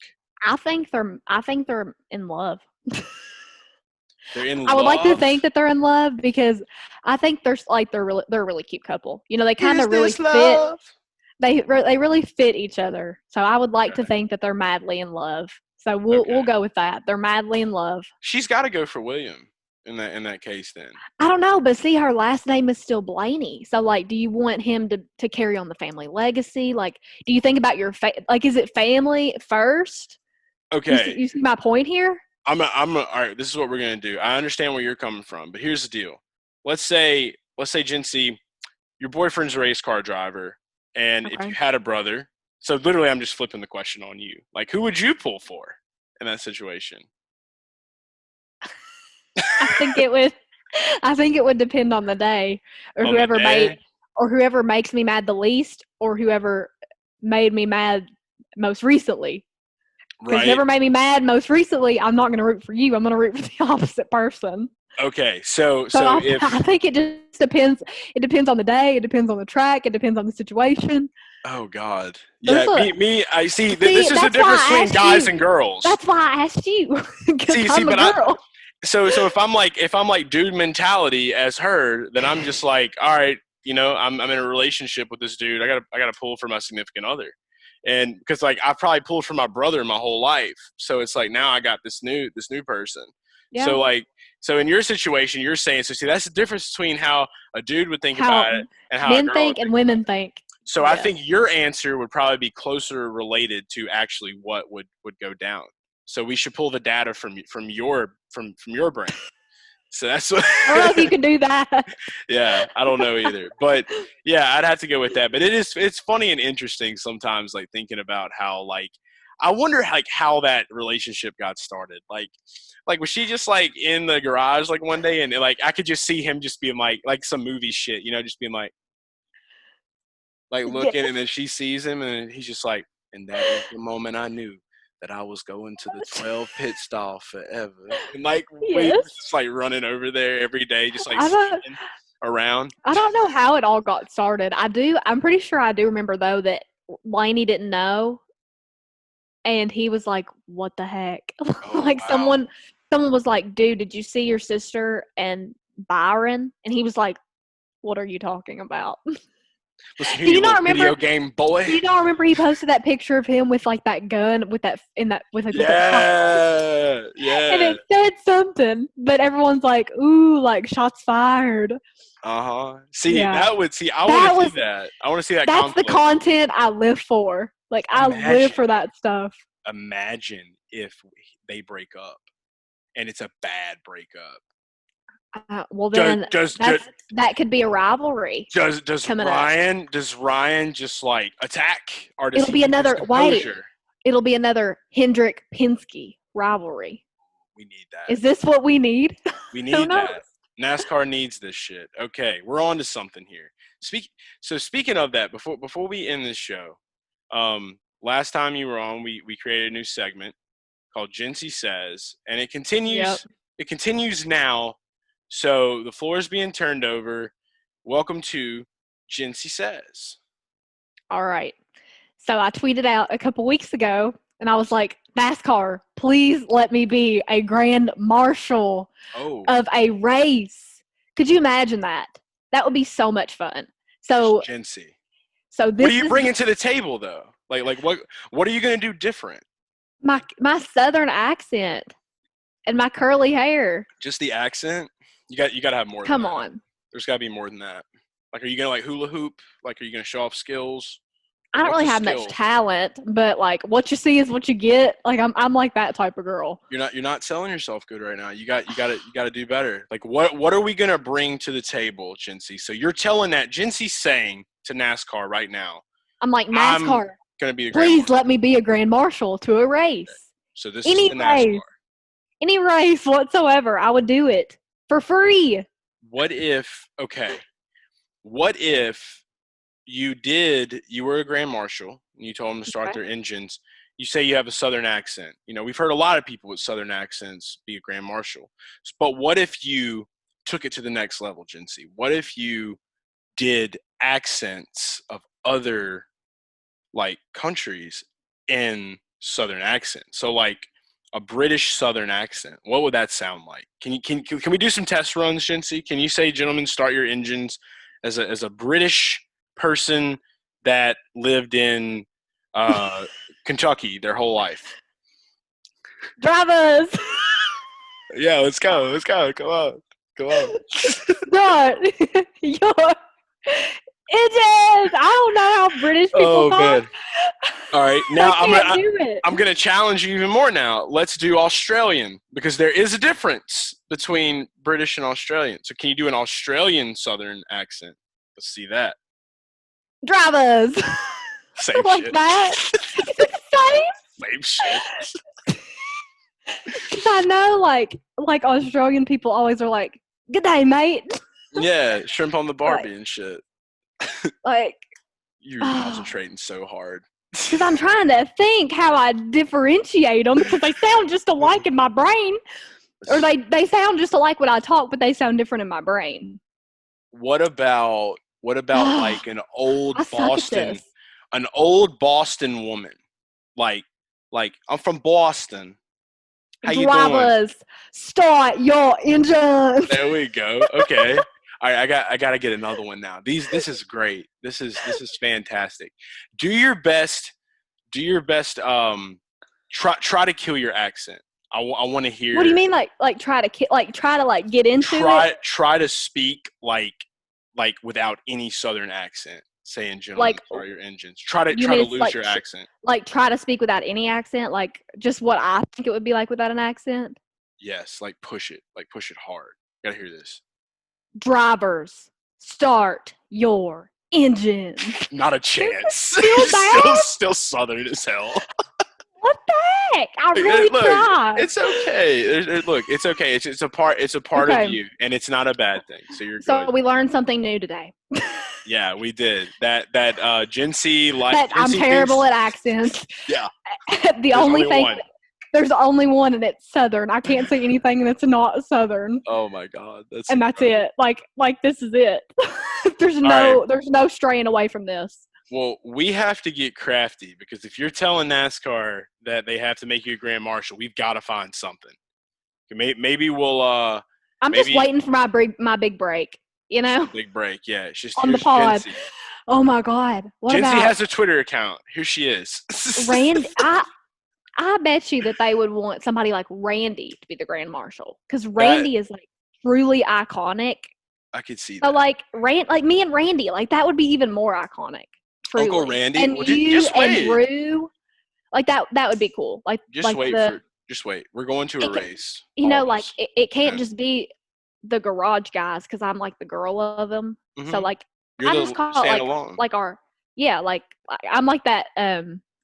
I think they're in love. They're in love. I would like to think that they're in love because I think they're a really cute couple. You know, they kind of really fit. They really fit each other. So I would like to think that they're madly in love. So we'll go with that. They're madly in love. She's got to go for William in that case then. I don't know, but see, her last name is still Blaney. So like, do you want him to carry on the family legacy? Like, do you think about your is it family first? Okay. You see my point here? All right, this is what we're going to do. I understand where you're coming from, but here's the deal. Let's say Jinsey, your boyfriend's a race car driver, and if you had a brother, so literally I'm just flipping the question on you. Like, who would you pull for in that situation? I think it would depend on the day, or whoever makes me mad the least, or whoever made me mad most recently. Because whoever made me mad most recently, I'm not going to root for you. I'm going to root for the opposite person. Okay, so I think it just depends. It depends on the day. It depends on the track. It depends on the situation. Oh God, yeah. I see. This is the difference between guys and girls. That's why I asked you. I'm a girl. So if I'm like dude mentality as her, then I'm just like, all right, I'm in a relationship with this dude. I gotta pull for my significant other. And because like I probably pulled for my brother my whole life, so it's like now I got this new person. Yeah. So in your situation, you're saying see that's the difference between how a dude would think about it and how men think and women think. So yeah. I think your answer would probably be closer related to actually what would go down. So we should pull the data from your brain. So that's what I don't know if you can do that. Yeah, I don't know either. But yeah, I'd have to go with that. But it's funny and interesting sometimes, like thinking about how like I wonder like how that relationship got started. Like was she just like in the garage like one day and like I could just see him just being like some movie shit, just being like looking and then she sees him and he's just like, and that was the moment I knew that I was going to the 12 pit stall forever. And we just like running over there every day, just like sneaking around. I don't know how it all got started. I'm pretty sure I do remember though that Blaney didn't know. And he was like, what the heck? Oh, wow. Someone was like, dude, did you see your sister and Byron? And he was like, what are you talking about? Do you not remember video game boy? Do you not remember he posted that picture of him with like that gun with that yeah. And it said something, but everyone's like, ooh, like shots fired. See, yeah. I want to see that. I want to see that. That's conflict. The content I live for. Like I live for that stuff. Imagine if they break up, and it's a bad breakup. Well, then that could be a rivalry. Does Ryan just like attack? Or does it'll be another It'll be another Hendrick Penske rivalry. We need that. Is this what we need? We need that. NASCAR needs this shit. Okay, we're on to something here. Speaking of that, before we end this show, last time you were on, we created a new segment called Jinsey Says, and it continues. Yep. It continues now. So the floor is being turned over. Welcome to Jinsey Says. All right. So I tweeted out a couple weeks ago, and I was like, NASCAR, please let me be a grand marshal of a race. Could you imagine that? That would be so much fun. So Jinsey. So this what are you bringing to the table, though? Like what are you going to do different? My Southern accent. And my curly hair. Just the accent? You got to have more than Come that. on. There's got to be more than that. Like, are you going to, like, hula hoop? Like, are you going to show off skills? I don't really have much talent, but, like, what you see is what you get. Like, I'm like that type of girl. You're not selling yourself good right now. You got to do better. Like, what are we going to bring to the table, Jinsey? So you're telling that Jinsey's saying to NASCAR right now. I'm like, NASCAR, I'm going to be a please let me be a grand marshal to a race. Okay. So this is the NASCAR. Any race whatsoever, I would do it for free. What if you were a grand marshal and you told them to start their engines? You say you have a Southern accent. You know, we've heard a lot of people with Southern accents be a grand marshal. But what if you took it to the next level, Jinsey? What if you did accents of other, like, countries in Southern accent? So, like, a British Southern accent. What would that sound like? Can we do some test runs, Jinsey? Can you say, gentlemen, start your engines as a British person that lived in Kentucky their whole life? Drivers. Yeah, let's go. Come on. Start your engines. I don't know how British people talk. Man. All right, now I'm gonna challenge you even more. Now let's do Australian, because there is a difference between British and Australian. So can you do an Australian Southern accent? Let's see that. Drivers. Same like shit. That. Same shit. Because I know, like Australian people always are like, "Good day, mate." Yeah, shrimp on the Barbie and shit. Like, you're concentrating so hard. Because I'm trying to think how I differentiate them, because they sound just alike in my brain, or they sound just alike when I talk, but they sound different in my brain. What about like an old Boston woman? Like I'm from Boston. How you doing? Start your engines. There we go. Okay. All right, I got to get another one now. This is great. This is fantastic. Do your best. Try to kill your accent. I want to hear. What do you mean, like try to get into it? Try to speak like without any Southern accent. Saying, gentlemen, start your engines. Try to lose your accent. Like, try to speak without any accent. Like, just what I think it would be like without an accent. Yes, like push it hard. Gotta hear this. Drivers, start your engine. Not a chance. Still Southern as hell. What the heck? I really tried. It's okay. Look, it's okay. It's a part of you, and it's not a bad thing. So you're good. So we learned something new today. Yeah, we did. That Jinsey I'm terrible at accents. Yeah. There's only one, and it's Southern. I can't say anything that's not Southern. Oh my God, that's it. Like this is it. There's no straying away from this. Well, we have to get crafty, because if you're telling NASCAR that they have to make you a grand marshal, we've got to find something. Maybe we'll. I'm just waiting for my big break. You know, big break. Yeah, it's just on the pod. Jinsey. Oh my God, Jinsey has a Twitter account. Here she is. Randy, I bet you that they would want somebody like Randy to be the grand marshal, because Randy is like truly iconic. I could see that. So like me and Randy, like that would be even more iconic. Truly. Uncle Randy, and just wait. And Drew, like that would be cool. Like just wait. We're going to a race. You know, like it can't just be the garage guys, because I'm like the girl of them. Mm-hmm. So like I just call it like our I'm like that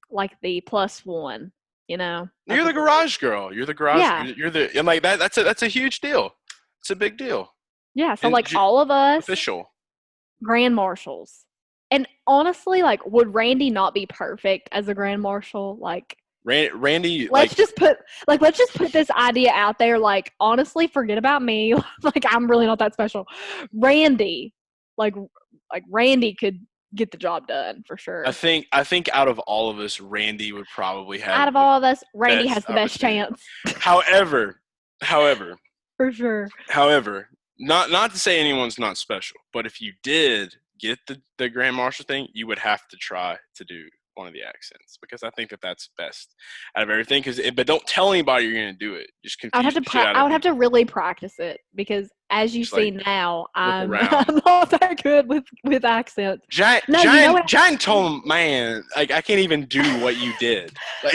like the plus one. You know, you're the garage girl. You're the garage. Yeah. And like that. That's a huge deal. It's a big deal. Yeah. So like all of us official grand marshals. And honestly, like, would Randy not be perfect as a grand marshal? Like, Randy. Let's just put this idea out there. Like, honestly, forget about me. Like, I'm really not that special. Randy, like Randy could get the job done for sure. I think out of all of us, Randy would probably have. Out of all of us, Randy has the best chance. However, for sure. However, not to say anyone's not special, but if you did get the grand marshal thing, you would have to try to do one of the accents because I think that that's best out of everything. But don't tell anybody you're going to do it. Just confuse the shit out of I would have to really practice it because, as you see now, I'm not that good with accents. Giant told him, man, like I can't even do what you did. Like,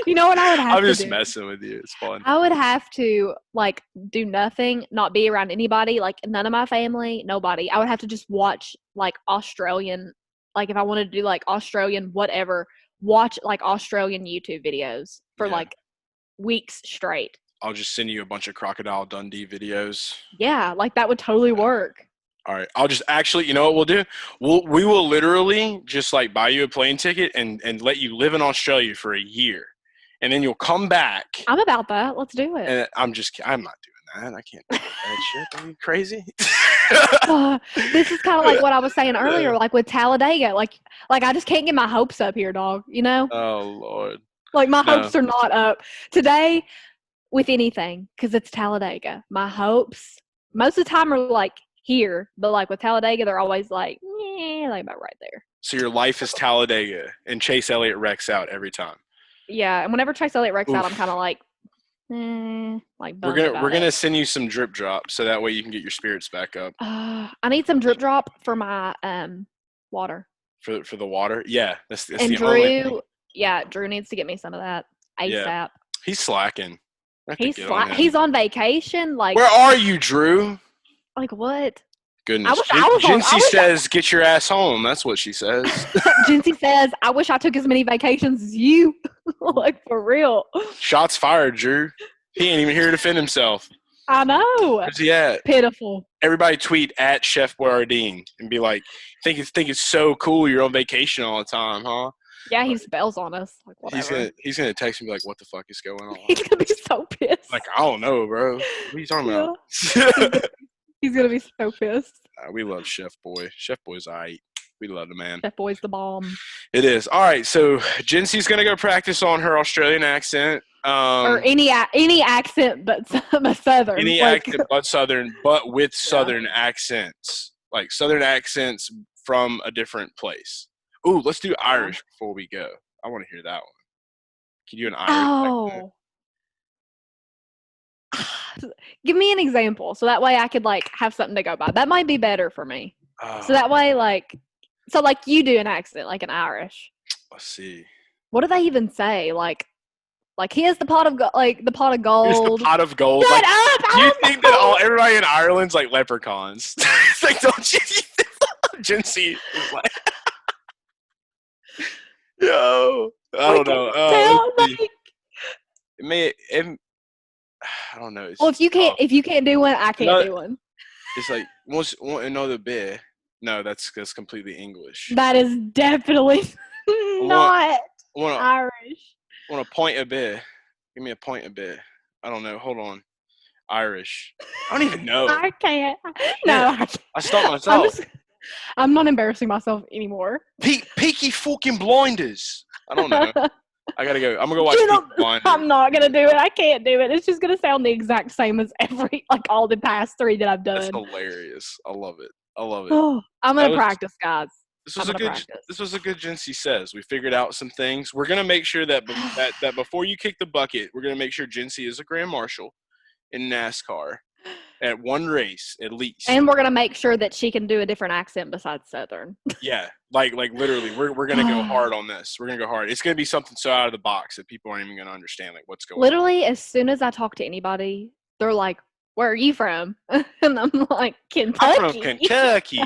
you know what I would have to do? I'm just messing with you. It's fun. I would have to like do nothing, not be around anybody, like none of my family, nobody. I would have to just watch like Australian, like if I wanted to do like Australian whatever, watch like Australian YouTube videos for like weeks straight. I'll just send you a bunch of Crocodile Dundee videos. Yeah, like that would totally work. All right. I'll just actually, you know what we'll do? We will literally just like buy you a plane ticket and let you live in Australia for a year. And then you'll come back. I'm about that. Let's do it. And I'm not doing that. I can't do that shit. Are you crazy? This is kind of like what I was saying earlier, like with Talladega. Like I just can't get my hopes up here, dog. You know? Oh, Lord. Like my hopes are not up. Today, with anything, because it's Talladega, my hopes most of the time are like here, but like with Talladega, they're always like about right there. So your life is Talladega, and Chase Elliott wrecks out every time. Yeah, and whenever Chase Elliott wrecks out, I'm kind of like we're gonna send you some drip drops so that way you can get your spirits back up. I need some drip drop for my water. For the water, yeah. That's and the Drew, only thing. Yeah, Drew needs to get me some of that ASAP. Yeah. He's slacking. He's on vacation. Like, where are you, Drew? Like what? Goodness. Jinsey says, get your ass home. That's what she says. Jinsey says, I wish I took as many vacations as you. Like, for real. Shots fired, Drew. He ain't even here to defend himself. I know. Where's he at? Pitiful. Everybody tweet at Chef Boyardeen and be like, think it's so cool you're on vacation all the time, huh? Yeah, he spells on us. Like, whatever. He's gonna text me and be like, what the fuck is going on? He's gonna be so pissed. Like, I don't know, bro. What are you talking about? He's gonna be so pissed. We love Chef Boy. Chef Boy's aight. We love the man. Chef Boy's the bomb. It is. All right, so Jinsey's gonna go practice on her Australian accent. Or any accent but Southern. Any accent but Southern, but with Southern accents. Like Southern accents from a different place. Ooh, let's do Irish before we go. I want to hear that one. Can you do an Irish accent? Give me an example so that way I could like have something to go by. That might be better for me. So that way like you do an accent like an Irish. Let's see. What do they even say? Like here's the pot of the pot of gold. Here's the pot of gold. Shut like, up! Do you think that everybody in Ireland's like leprechauns? It's like, don't you? Jinsey is like, yo, I don't know. I don't know. Well, if you can't do one, I can't do one. It's like want another beer. No, that's completely English. That is definitely not Irish. Want a pint of beer? Give me a pint of beer. I don't know. Hold on. Irish. I don't even know. I can't. No, I stopped myself. I'm not embarrassing myself anymore. Peaky fucking blinders. I don't know. I gotta go. I'm gonna go watch Peaky Blinders. I'm not gonna do it. I can't do it. It's just gonna sound the exact same as all the past 3 that I've done. That's hilarious. I love it. Oh, I'm gonna practice, guys. This was a good Jinsey Says. We figured out some things. We're gonna make sure that before you kick the bucket, we're gonna make sure Jinsey is a grand marshal in NASCAR at one race at least. And we're gonna make sure that she can do a different accent besides Southern. Yeah, like literally, we're gonna go hard on this. We're gonna go hard. It's gonna be something so out of the box that people aren't even gonna understand like what's going on. Literally, as soon as I talk to anybody, they're like, "Where are you from?" And I'm like, "Kentucky." I'm from Kentucky.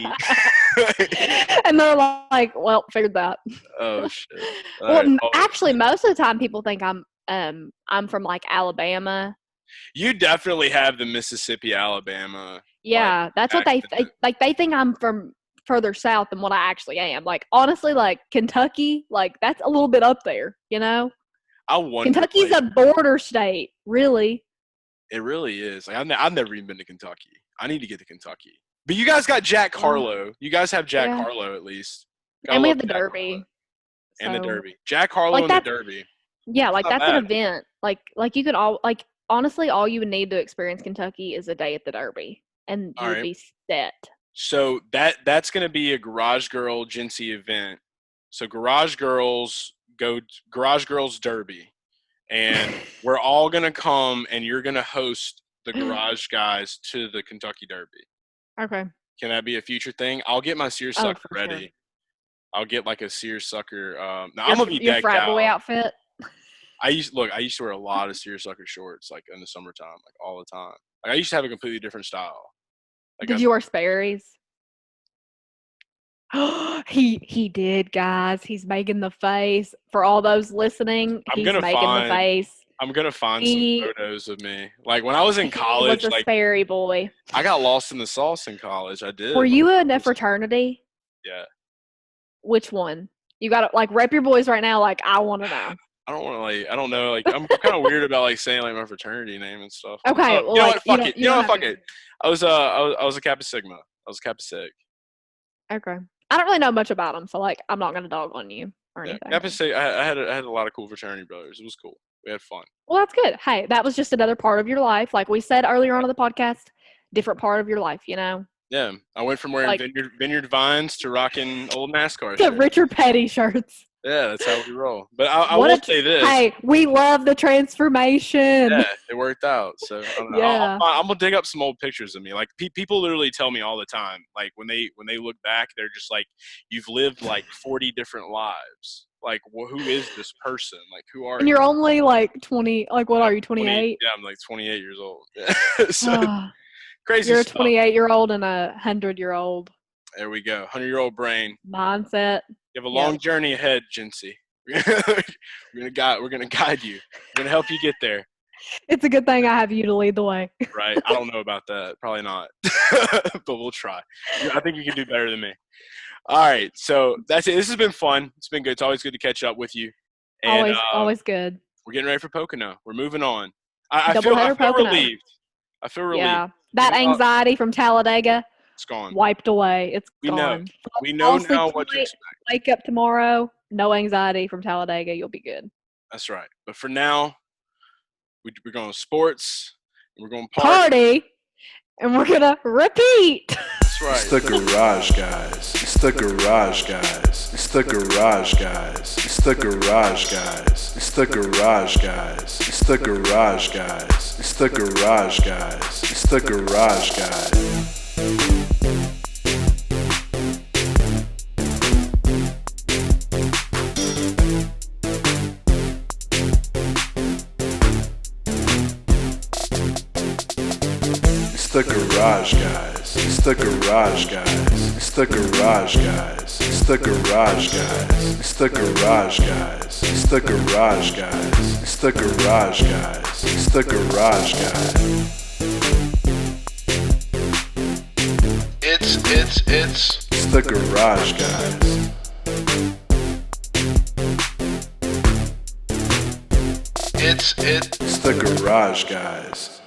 And they're like, "Well, figured that." Oh shit. Actually, most of the time, people think I'm from like Alabama. You definitely have the Mississippi, Alabama. Yeah, that's what they like. They think I'm from further south than what I actually am. Like honestly, like Kentucky, like that's a little bit up there. You know, I wonder. Kentucky's a border state, really. It really is. Like I've never even been to Kentucky. I need to get to Kentucky. But you guys got Jack Harlow. You guys have Jack Harlow at least. And we have the Derby. And the Derby. Jack Harlow and the Derby. Yeah, like that's an event. Like you could honestly, all you would need to experience Kentucky is a day at the Derby, and you would be set. So that's going to be a Garage Girl Jinsey event. So Garage Girls Derby, and we're all going to come, and you're going to host the Garage Guys to the Kentucky Derby. Okay. Can that be a future thing? I'll get my seersucker ready. Sure. I'll get like a seersucker. Now I'm gonna be your decked frat out. boy outfit. I used to wear a lot of seersucker shorts like in the summertime, like all the time. Like I used to have a completely different style. Like, did you wear Sperry's? he did, guys. He's making the face for all those listening. He's making the face. I'm gonna find some photos of me. Like when I was in college, he was a Sperry boy. I got lost in the sauce in college. I did. Were you in a fraternity? Yeah. Which one? You got to like rep your boys right now. Like I want to know. I don't want to like. I don't know. Like I'm kind of weird about like saying like my fraternity name and stuff. Okay. So, well, you know like, what? Fuck it. You know what? Fuck it. I was a Kappa Sigma. I was a Kappa Sig. Okay. I don't really know much about them, so like I'm not gonna dog on you or anything. Kappa Sig. I had a lot of cool fraternity brothers. It was cool. We had fun. Well, that's good. Hey, that was just another part of your life. Like we said earlier on in the podcast, different part of your life, you know? Yeah. I went from wearing like, vineyard vines to rocking old NASCAR the shirts. Richard Petty shirts. Yeah, that's how we roll. But I will say this. Hey, we love the transformation. Yeah, it worked out. So I don't know. Yeah. I'm gonna dig up some old pictures of me. Like people literally tell me all the time. Like when they look back, they're just like, "You've lived like 40 different lives. Like, who is this person? Like, who are?" And you're only like 20. Like, what are you? 28? Yeah, I'm like 28 years old. So crazy. You're a stuff. 28-year-old and a 100-year-old. There we go. 100-year-old brain. Mindset. You have a long journey ahead, Jinsey. We're gonna guide you. We're gonna help you get there. It's a good thing I have you to lead the way. Right. I don't know about that. Probably not. But we'll try. I think you can do better than me. All right. So that's it. This has been fun. It's been good. It's always good to catch up with you. And, always good. We're getting ready for Pocono. We're moving on. I feel relieved. I feel relieved. Yeah. That anxiety from Talladega. It's gone. Wiped away. It's gone. We know now what to expect. Wake up tomorrow. No anxiety from Talladega. You'll be good. That's right. But for now, we're going to sports. And we're going to party. And we're going to repeat. That's right. It's the Garage Guys. It's the Garage Guys. It's the Garage Guys. It's the Garage Guys. It's the Garage Guys. It's the Garage Guys. It's the Garage Guys. It's the Garage Guys. It's the Garage Guys. It's the Garage Guys. It's the Garage Guys. It's the Garage Guys. It's the Garage Guys. It's the Garage Guys. It's the Garage Guys. It's the Garage Guys. It's the Garage Guys. It's the Garage Guys.